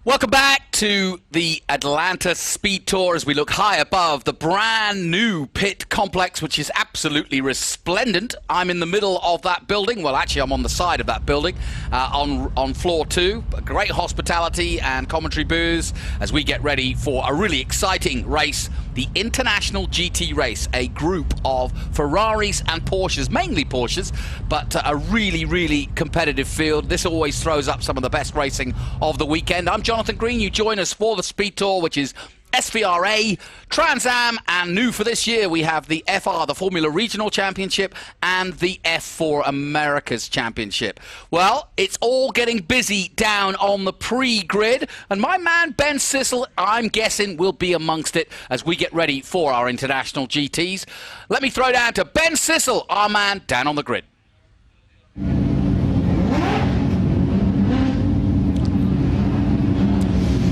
Welcome back to the Atlanta Speed Tour as we look high above the brand new pit complex, which is absolutely resplendent. I'm in the middle of that building. Well, actually, I'm on the side of that building on floor 2. Great hospitality and commentary booths as we get ready for a really exciting race, the International GT Race, a group of Ferraris and Porsches, mainly Porsches, but a really, really competitive field. This always throws up some of the best racing of the weekend. I'm Jonathan Green. You join us for the Speed Tour, which is SVRA, Trans Am, and new for this year we have the FR, the Formula Regional Championship, and the F4 Americas Championship. Well, it's all getting busy down on the pre-grid, and my man Ben Sissel, I'm guessing, will be amongst it as we get ready for our international GTs. Let me throw down to Ben Sissel, our man down on the grid.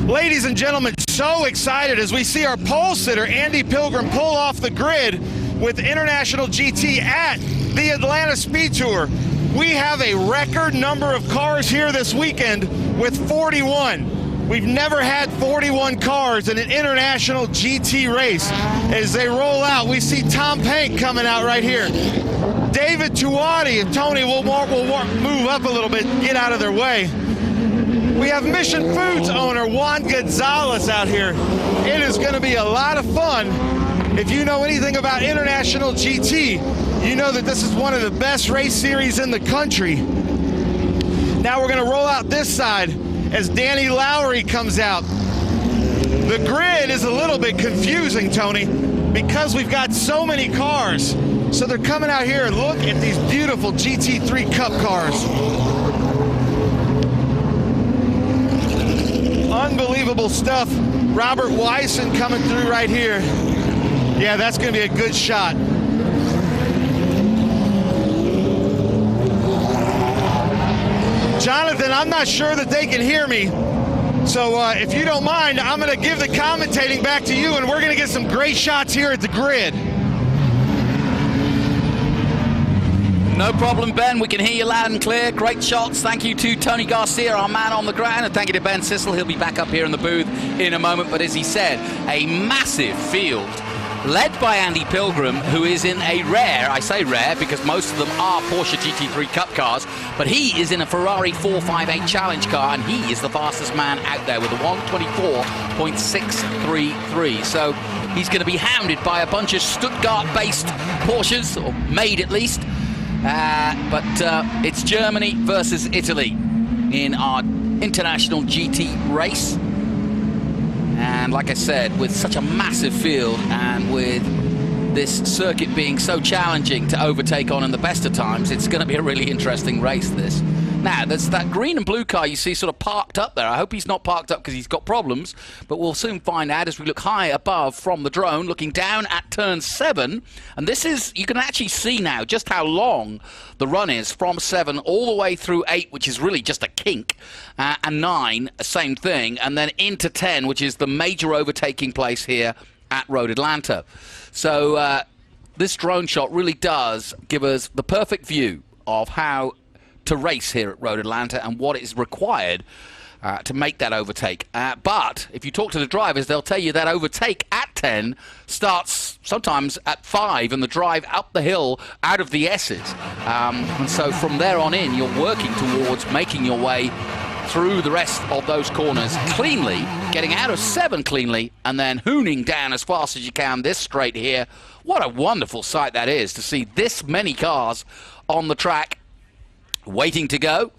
Ladies and gentlemen, so excited as we see our pole sitter, Andy Pilgrim, pull off the grid with International GT at the Atlanta Speed Tour. We have a record number of cars here this weekend with 41. We've never had 41 cars in an International GT race. As they roll out, we see Tom Pank coming out right here. David Tuati and Tony will move up a little bit, get out of their way. We have Mission Foods owner Juan Gonzalez out here. It is going to be a lot of fun. If you know anything about International GT, you know that this is one of the best race series in the country. Now we're going to roll out this side as Danny Lowry comes out. The grid is a little bit confusing, Tony, because we've got so many cars. So they're coming out here and look at these beautiful GT3 Cup cars. Unbelievable stuff. Robert Weisen coming through right here. Yeah, that's going to be a good shot. Jonathan, I'm not sure that they can hear me. So if you don't mind, I'm going to give the commentating back to you, and we're going to get some great shots here at the grid. No problem, Ben. We can hear you loud and clear. Great shots. Thank you to Tony Garcia, our man on the ground, and thank you to Ben Sissel. He'll be back up here in the booth in a moment. But as he said, a massive field led by Andy Pilgrim, who is in a rare, I say rare because most of them are Porsche GT3 Cup cars, but he is in a Ferrari 458 Challenge car, and he is the fastest man out there with a 124.633. So he's going to be hounded by a bunch of Stuttgart-based Porsches, or made at least. But it's Germany versus Italy in our international GT race. And like I said, with such a massive field and with this circuit being so challenging to overtake on in the best of times, it's going to be a really interesting race, this. Now, there's that green and blue car you see sort of parked up there. I hope he's not parked up because he's got problems, but we'll soon find out as we look high above from the drone, looking down at turn 7. And this is, you can actually see now just how long the run is from 7 all the way through 8, which is really just a kink, and 9, same thing, and then into 10, which is the major overtaking place here at Road Atlanta. So this drone shot really does give us the perfect view of how to race here at Road Atlanta and what is required to make that overtake. But if you talk to the drivers, they'll tell you that overtake at 10 starts sometimes at 5 and the drive up the hill out of the S's. And so from there on in, you're working towards making your way through the rest of those corners cleanly, getting out of 7 cleanly, and then hooning down as fast as you can this straight here. What a wonderful sight that is to see this many cars on the track waiting to go.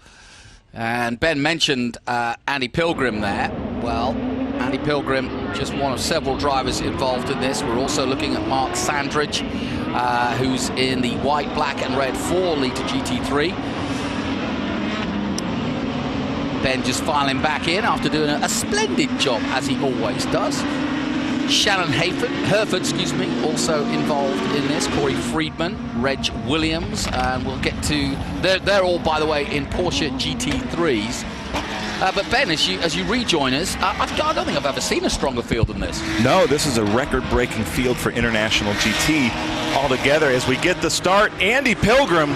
And Ben mentioned Andy Pilgrim there. Well, Andy Pilgrim, just one of several drivers involved in this. We're also looking at Mark Sandridge, who's in the white, black and red 4-litre GT3. Ben just filing back in after doing a splendid job, as he always does. Shannon Herford, also involved in this. Corey Friedman, Reg Williams, and we'll get to... They're all, by the way, in Porsche GT3s. But Ben, as you rejoin us, I don't think I've ever seen a stronger field than this. No, this is a record-breaking field for International GT altogether. As we get the start, Andy Pilgrim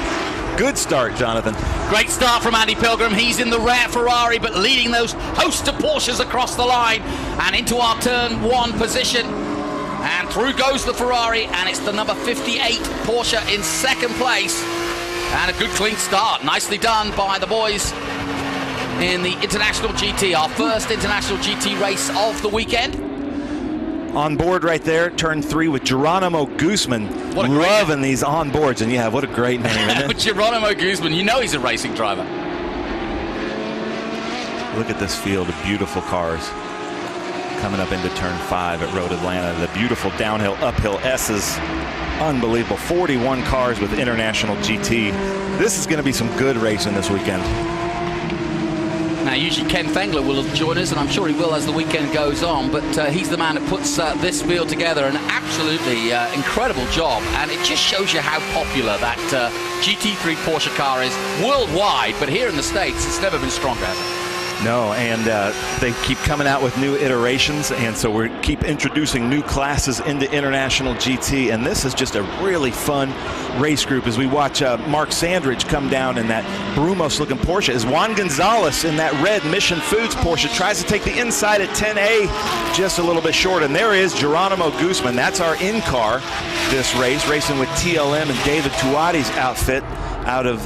Good start, Jonathan. Great start from Andy Pilgrim. He's in the rare Ferrari, but leading those host of Porsches across the line and into our turn 1 position. And through goes the Ferrari, and it's the number 58 Porsche in 2nd place. And a good clean start. Nicely done by the boys in the International GT, our first International GT race of the weekend. On board right there, turn 3 with Geronimo Guzman. What a great Loving these on boards, and yeah, what a great name, isn't it? Geronimo Guzman, you know he's a racing driver. Look at this field of beautiful cars coming up into turn 5 at Road Atlanta. The beautiful downhill, uphill S's. Unbelievable. 41 cars with International GT. This is going to be some good racing this weekend. Now, usually Ken Fengler will join us, and I'm sure he will as the weekend goes on, but he's the man that puts this field together. An absolutely incredible job, and it just shows you how popular that GT3 Porsche car is worldwide, but here in the States, it's never been stronger, has it? No, and they keep coming out with new iterations, and so we keep introducing new classes into International GT, and this is just a really fun race group as we watch Mark Sandridge come down in that Brumos-looking Porsche as Juan Gonzalez in that red Mission Foods Porsche tries to take the inside at 10A just a little bit short, and there is Geronimo Guzman. That's our in-car this race, racing with TLM and David Tuati's outfit out of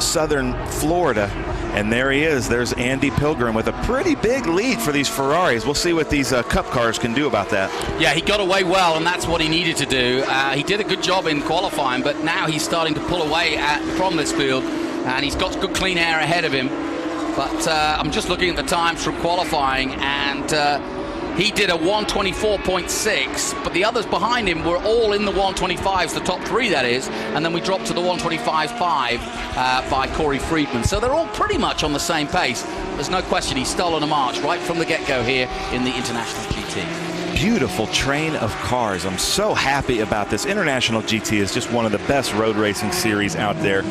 southern Florida. And there he is. There's Andy Pilgrim with a pretty big lead for these Ferraris. We'll see what these Cup cars can do about that. Yeah, he got away well, and that's what he needed to do. He did a good job in qualifying, but now he's starting to pull away from this field, and he's got good clean air ahead of him. But I'm just looking at the times from qualifying, and he did a 1:24.6, but the others behind him were all in the 1:25s, the top 3 that is, and then we dropped to the 1:25.5 by Corey Friedman. So they're all pretty much on the same pace. There's no question he's stolen a march right from the get-go here in the International GT. Beautiful train of cars. I'm so happy about this. International GT is just one of the best road racing series out there.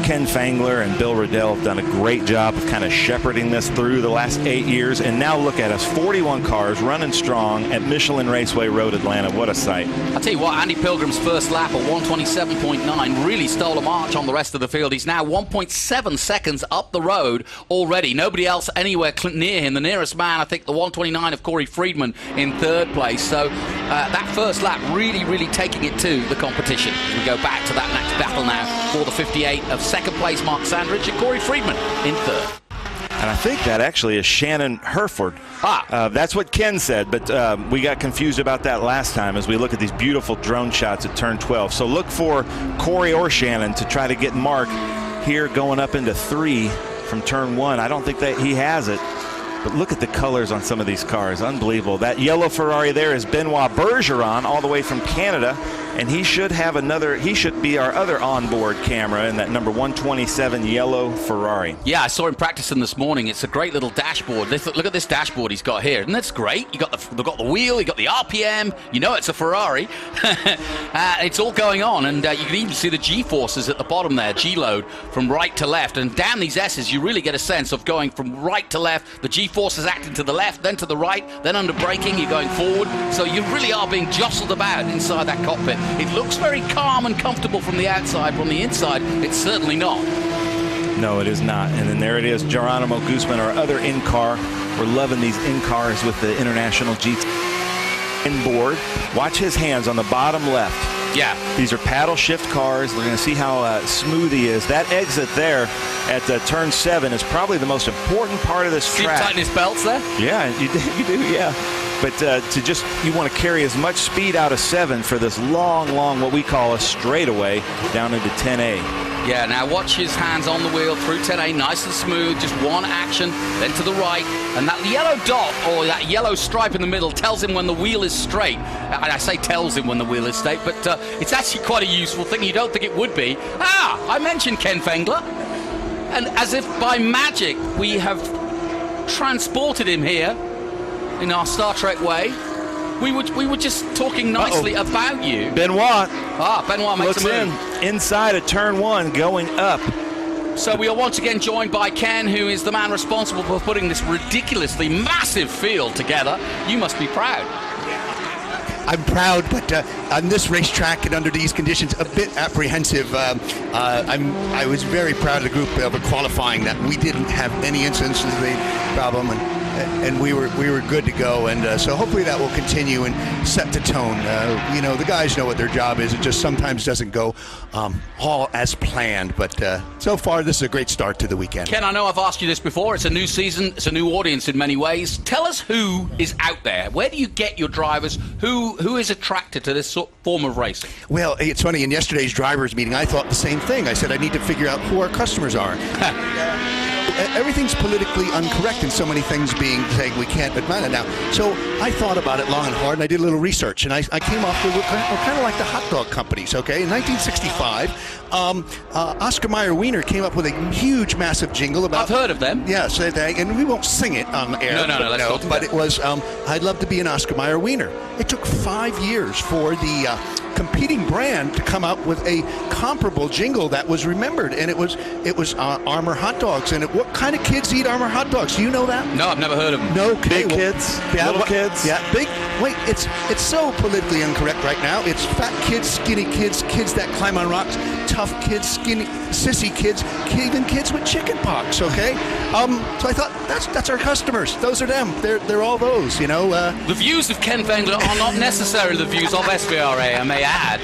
Ken Fengler and Bill Riddell have done a great job of kind of shepherding this through the last 8 years. And now look at us, 41 cars running strong at Michelin Raceway Road Atlanta. What a sight. I'll tell you what, Andy Pilgrim's first lap at 1:27.9 really stole a march on the rest of the field. He's now 1.7 seconds up the road already. Nobody else anywhere near him. The nearest man, I think, the 1:29 of Corey Friedman in 3rd place. So that first lap really taking it to the competition. We go back to that next battle now for the 58 of 2nd place Mark Sandridge and Corey Friedman in 3rd. And I think that actually is Shannon Herford. That's what Ken said, but we got confused about that last time as we look at these beautiful drone shots at turn 12. So look for Corey or Shannon to try to get Mark here going up into 3 from turn 1. I don't think that he has it. But look at the colors on some of these cars. Unbelievable. That yellow Ferrari there is Benoit Bergeron, all the way from Canada. And he should have he should be our other onboard camera in that number 127 yellow Ferrari. Yeah, I saw him practicing this morning. It's a great little dashboard. Look at this dashboard he's got here. And that's great. They've got the wheel, you got the RPM. You know it's a Ferrari. It's all going on. And you can even see the G-forces at the bottom there, G-load, from right to left. And down these S's, you really get a sense of going from right to left. The G-forces acting to the left, then to the right, then under braking, you're going forward. So you really are being jostled about inside that cockpit. It looks very calm and comfortable from the outside. From the inside, it's certainly not. No, it is not. And then there it is, Geronimo Guzman, our other in-car. We're loving these in-cars with the International GT inboard. Watch his hands on the bottom left. Yeah. These are paddle shift cars. We're going to see how smooth he is. That exit there at turn 7 is probably the most important part of this track. See him tighten his belts there? Yeah, you do, yeah. But you want to carry as much speed out of 7 for this long, what we call a straightaway down into 10A. Yeah, now watch his hands on the wheel through 10A, nice and smooth, just one action, then to the right. And that yellow dot, or that yellow stripe in the middle, tells him when the wheel is straight. I say tells him when the wheel is straight, but it's actually quite a useful thing. You don't think it would be. I mentioned Ken Fengler. And as if by magic, we have transported him here in our Star Trek way. We were just talking nicely about you. Benoit. Benoit makes a move. Inside of turn 1, going up. So we are once again joined by Ken, who is the man responsible for putting this ridiculously massive field together. You must be proud. I'm proud, but on this racetrack and under these conditions, a bit apprehensive. I was very proud of the group of qualifying that we didn't have any incidents with the problem, and we were good to go. And so hopefully that will continue and set the tone. The guys know what their job is. It just sometimes doesn't go all as planned. But so far, this is a great start to the weekend. Ken, I know I've asked you this before. It's a new season. It's a new audience in many ways. Tell us who is out there. Where do you get your drivers? Who is attracted to this form of racing? Well, it's funny. In yesterday's drivers meeting, I thought the same thing. I said I need to figure out who our customers are. Everything's politically incorrect in so many things being saying we can't admit it now. So I thought about it long and hard, and I did a little research, and I came up with we're kind of like the hot dog companies, okay? In 1965, Oscar Mayer Wiener came up with a huge, massive jingle about... I've heard of them. Yes, and we won't sing it on air. No, let's not do but that. It was, I'd love to be an Oscar Mayer Wiener. It took 5 years for the competing brand to come out with a comparable jingle that was remembered, and it was Armour hot dogs. And what kind of kids eat Armour hot dogs? Do you know that? No, I've never heard of them. No, Big kids, little kids. Yeah, big. Wait, it's so politically incorrect right now. It's fat kids, skinny kids, kids that climb on rocks, tough kids, skinny, sissy kids, even kids with chicken pox. Okay, so I thought that's our customers. Those are them. They're all those. The views of Ken Wengler are not necessarily the views of SVRA, I may add.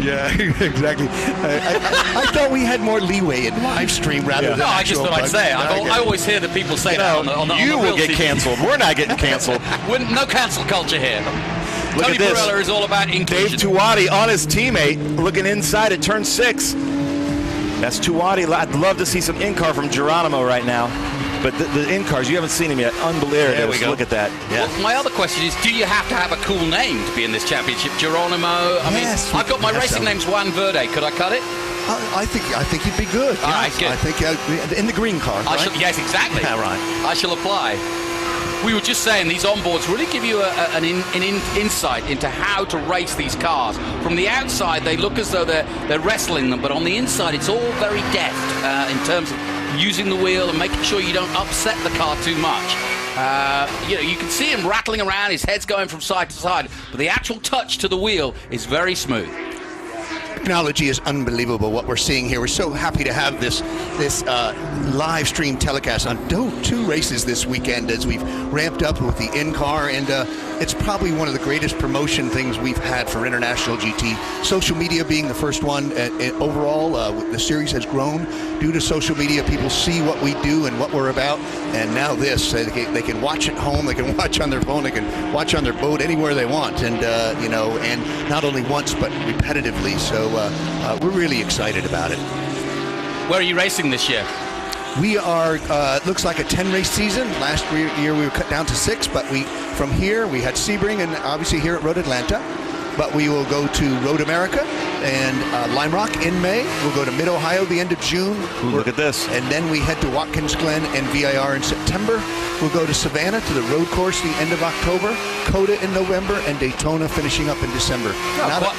Yeah, exactly. I thought we had more leeway in live stream rather than No, I just actual thought I'd say it. I always hear that people say that on the You will real get TV. canceled. We're not getting canceled. No cancel culture here. Look Tony at this. Parella is all about Dave inclusion. Tuati on his teammate, looking inside at turn 6. That's Tuati. I'd love to see some in-car from Geronimo right now. But the in-cars, you haven't seen him yet. Unbelievable. There we go. Look at that. Yeah. Well, my other question is, do you have to have a cool name to be in this championship? Geronimo, Yes, I've got my yes, racing so. name's Juan Verde. Could I cut it? I think you'd be good. All right, good. I think in the green car. Right? Yes, exactly. Yeah, right. I shall apply. We were just saying these onboards really give you an insight into how to race these cars. From the outside, they look as though they're wrestling them, but on the inside, it's all very deft in terms of using the wheel and making sure you don't upset the car too much. You can see him rattling around, his head's going from side to side, but the actual touch to the wheel is very smooth. Technology is unbelievable what we're seeing here. We're so happy to have this live stream telecast on two races this weekend as we've ramped up with the in-car, and it's probably one of the greatest promotion things we've had for International GT. Social media being the first one. Overall, the series has grown due to social media. People see what we do and what we're about, and now this, they can watch at home, they can watch on their phone, they can watch on their boat, anywhere they want, and and not only once but repetitively. So we're really excited about it. Where are you racing this year? We are, looks like a 10-race season. Last year we were cut down to 6, but from here we had Sebring and obviously here at Road Atlanta. But we will go to Road America and Lime Rock in May. We'll go to Mid-Ohio the end of June. Ooh, look at this. And then we head to Watkins Glen and VIR in September. We'll go to Savannah to the road course the end of October, Coda in November, and Daytona finishing up in December.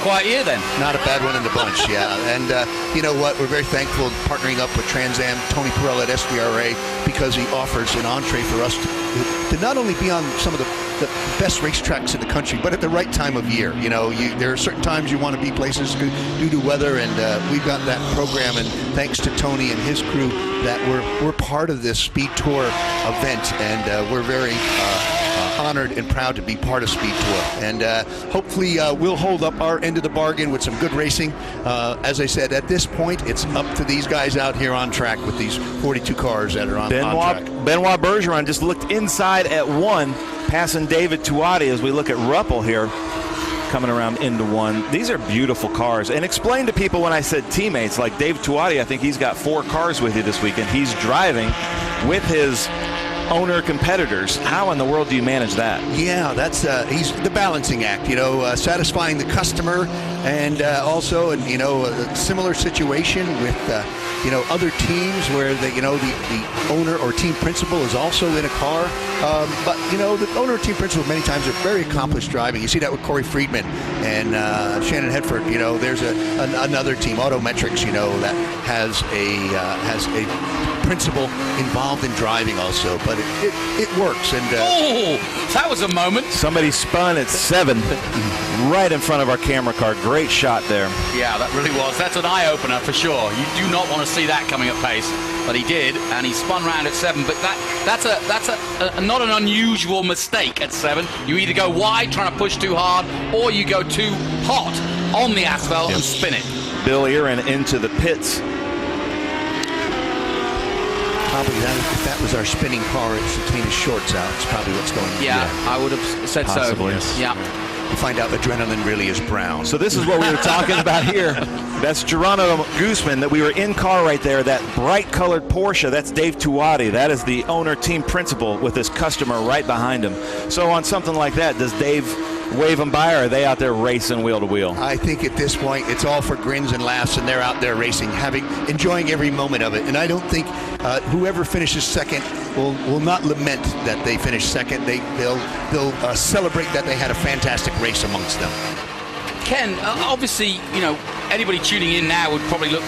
Quiet year then. Not a bad one in the bunch, yeah. And you know what? We're very thankful partnering up with Trans Am, Tony Parella at SVRA, because he offers an entree for us to not only be on some of the best racetracks in the country, but at the right time of year. There are certain times you want to be places due to weather, and we've got that program, and thanks to Tony and his crew, that we're part of this Speed Tour event, and we're very honored and proud to be part of Speed Tour. And hopefully we'll hold up our end of the bargain with some good racing. As I said, at this point, it's up to these guys out here on track with these 42 cars that are on track. Benoit Bergeron just looked inside at 1, passing David Tuati as we look at Ruppel here, coming around into 1. These are beautiful cars. And explain to people when I said teammates, like Dave Tuati, I think he's got 4 cars with you this weekend. He's driving with his owner competitors. How in the world do you manage that? Yeah, that's he's the balancing act, satisfying the customer, and also, a similar situation with other teams where the owner or team principal is also in a car. But the owner or team principal many times are very accomplished driving. You see that with Corey Friedman and Shannon Hedford. There's another team, Autometrics, that has a principal involved in driving also. But it works. And that was a moment. Somebody spun at 7 right in front of our camera car. Great shot there. Yeah, that really was. That's an eye-opener for sure. You do not want to see that coming at pace, but he did, and he spun round at 7. But that's not an unusual mistake at 7. You either go wide, trying to push too hard, or you go too hot on the asphalt and spin it. Bill Erin into the pits. Probably if that was our spinning car, it's taking his shorts out. It's probably what's going on. Yeah, I would have said possibly. So. Yeah. You find out adrenaline really is brown. So this is what we were talking about here. That's Geronimo Guzman, that we were in car right there, that bright colored Porsche. That's Dave Tuati. That is the owner team principal with his customer right behind him. So on something like that, does Dave wave them by, or are they out there racing wheel to wheel? I think at this point it's all for grins and laughs, and they're out there racing, enjoying every moment of it. And I don't think whoever finishes second will not lament that they finished second. They'll celebrate that they had a fantastic race amongst them. Ken, obviously, anybody tuning in now would probably look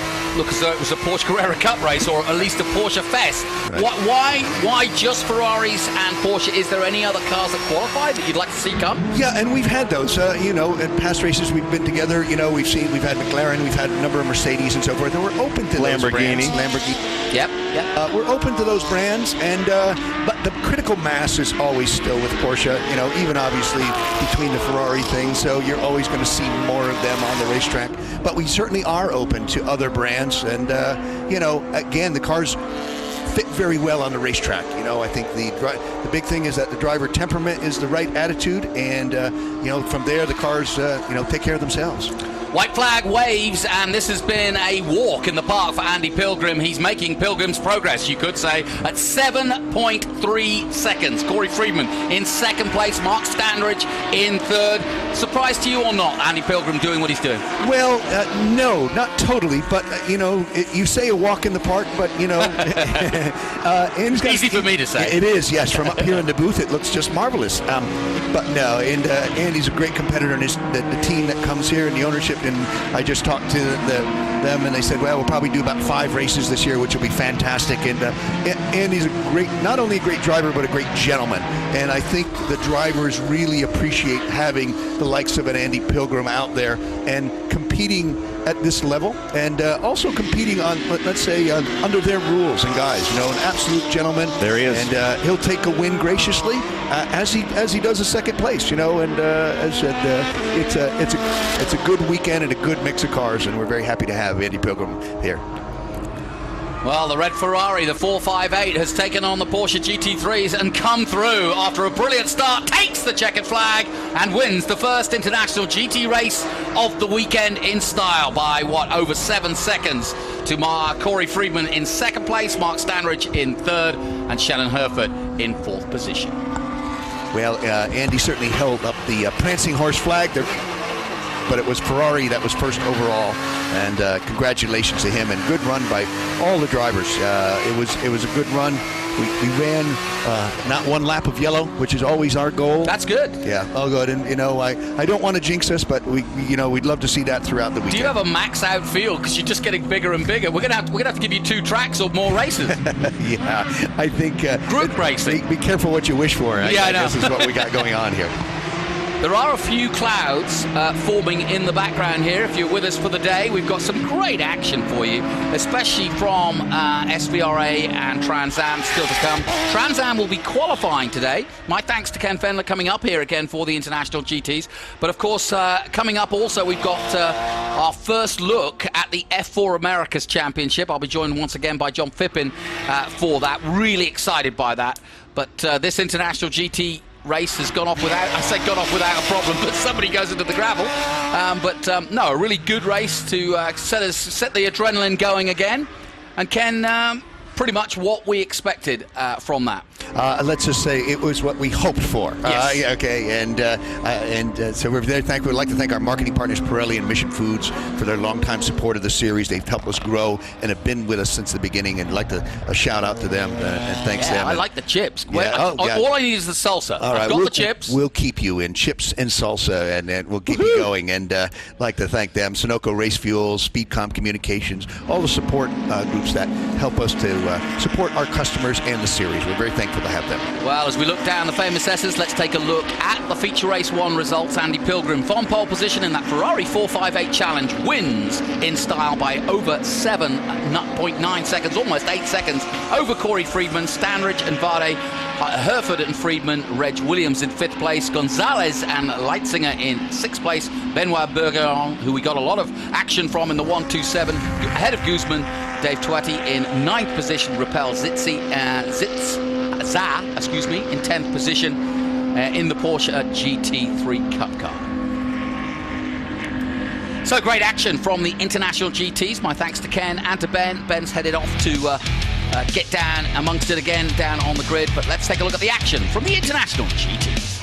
as though it was a Porsche Carrera Cup race, or at least a Porsche Fest. Right. Why just Ferraris and Porsche? Is there any other cars that qualify that you'd like to see come? Yeah, and we've had those. In past races we've been together. We've had McLaren, we've had a number of Mercedes and so forth, and we're open to those brands. Lamborghini. Yep. We're open to those brands, and but the critical mass is always still with Porsche. Even obviously between the Ferrari thing, so you're always going to see more of them on the racetrack. But we certainly are open to other brands, and again, the cars fit very well on the racetrack. I think the big thing is that the driver temperament is the right attitude, and from there the cars take care of themselves. White flag waves, and this has been a walk in the park for Andy Pilgrim. He's making Pilgrim's progress, you could say, at 7.3 seconds. Corey Friedman in second place, Mark Standridge in third. Surprised to you or not, Andy Pilgrim doing what he's doing? Well, no, not totally, but you say a walk in the park, but Andy's easy for me to say. It is, yes. From up here in the booth, it looks just marvelous. But no, and Andy's a great competitor, and the team that comes here and the ownership. And I just talked to them, and they said, well, we'll probably do about 5 races this year, which will be fantastic. And Andy's not only a great driver, but a great gentleman. And I think the drivers really appreciate having the likes of an Andy Pilgrim out there and competing at this level, and also competing on, let's say, under their rules and guys. An absolute gentleman. There he is, and he'll take a win graciously, as he does a second place. And as I said, it's a good weekend and a good mix of cars, and we're very happy to have Andy Pilgrim here. Well, the red Ferrari, the 458, has taken on the Porsche GT3s and come through after a brilliant start, takes the checkered flag and wins the first international GT race of the weekend in style by, over 7 seconds to Corey Friedman in second place, Mark Standridge in third, and Shannon Herford in fourth position. Well, Andy certainly held up the prancing horse flag. But it was Ferrari that was first overall, and congratulations to him, and good run by all the drivers. It was a good run. We ran not one lap of yellow, which is always our goal. That's good. Yeah, all good. And I don't want to jinx us, but we'd love to see that throughout the weekend. Do you have a max out field, because you're just getting bigger and bigger? We're gonna have to give you 2 tracks or more races. Yeah, I think group racing. Be careful what you wish for. Yeah, I know. This is what we got going on here. There are a few clouds forming in the background here. If you're with us for the day, we've got some great action for you, especially from SVRA and Trans Am still to come. Trans Am will be qualifying today. My thanks to Ken Fendler coming up here again for the International GTs. But of course, coming up also, we've got our first look at the F4 Americas Championship. I'll be joined once again by John Phippen for that. Really excited by that. But this International GT race has gone off without a problem, but somebody goes into the gravel. No, a really good race to set the adrenaline going again. And Ken, pretty much what we expected from that. Let's just say it was what we hoped for. Yes. Okay, and so we're very thankful. We'd like to thank our marketing partners, Pirelli and Mission Foods, for their longtime support of the series. They've helped us grow and have been with us since the beginning, and I'd like to shout out to them and thanks them. I like the chips. Yeah. All I need is the salsa. All right, I've got the chips. We'll keep you in chips and salsa, and we'll keep you going. And like to thank them, Sunoco Race Fuels, Speedcom Communications, all the support groups that help us to support our customers and the series. We're very thankful to have them. Well, as we look down the famous S's, let's take a look at the Feature Race 1 results. Andy Pilgrim from pole position in that Ferrari 458 Challenge wins in style by over 7.9 seconds, almost 8 seconds, over Corey Friedman, Stanridge and Varde, Herford and Friedman, Reg Williams in 5th place, Gonzalez and Leitzinger in 6th place, Benoit Bergeron, who we got a lot of action from in the 127, ahead of Guzman, Dave Twatty in 9th position, Rappel Zitza, in 10th position in the Porsche GT3 Cup car. So great action from the International GTs. My thanks to Ken and to Ben. Ben's headed off to get down amongst it again down on the grid. But let's take a look at the action from the International GTs.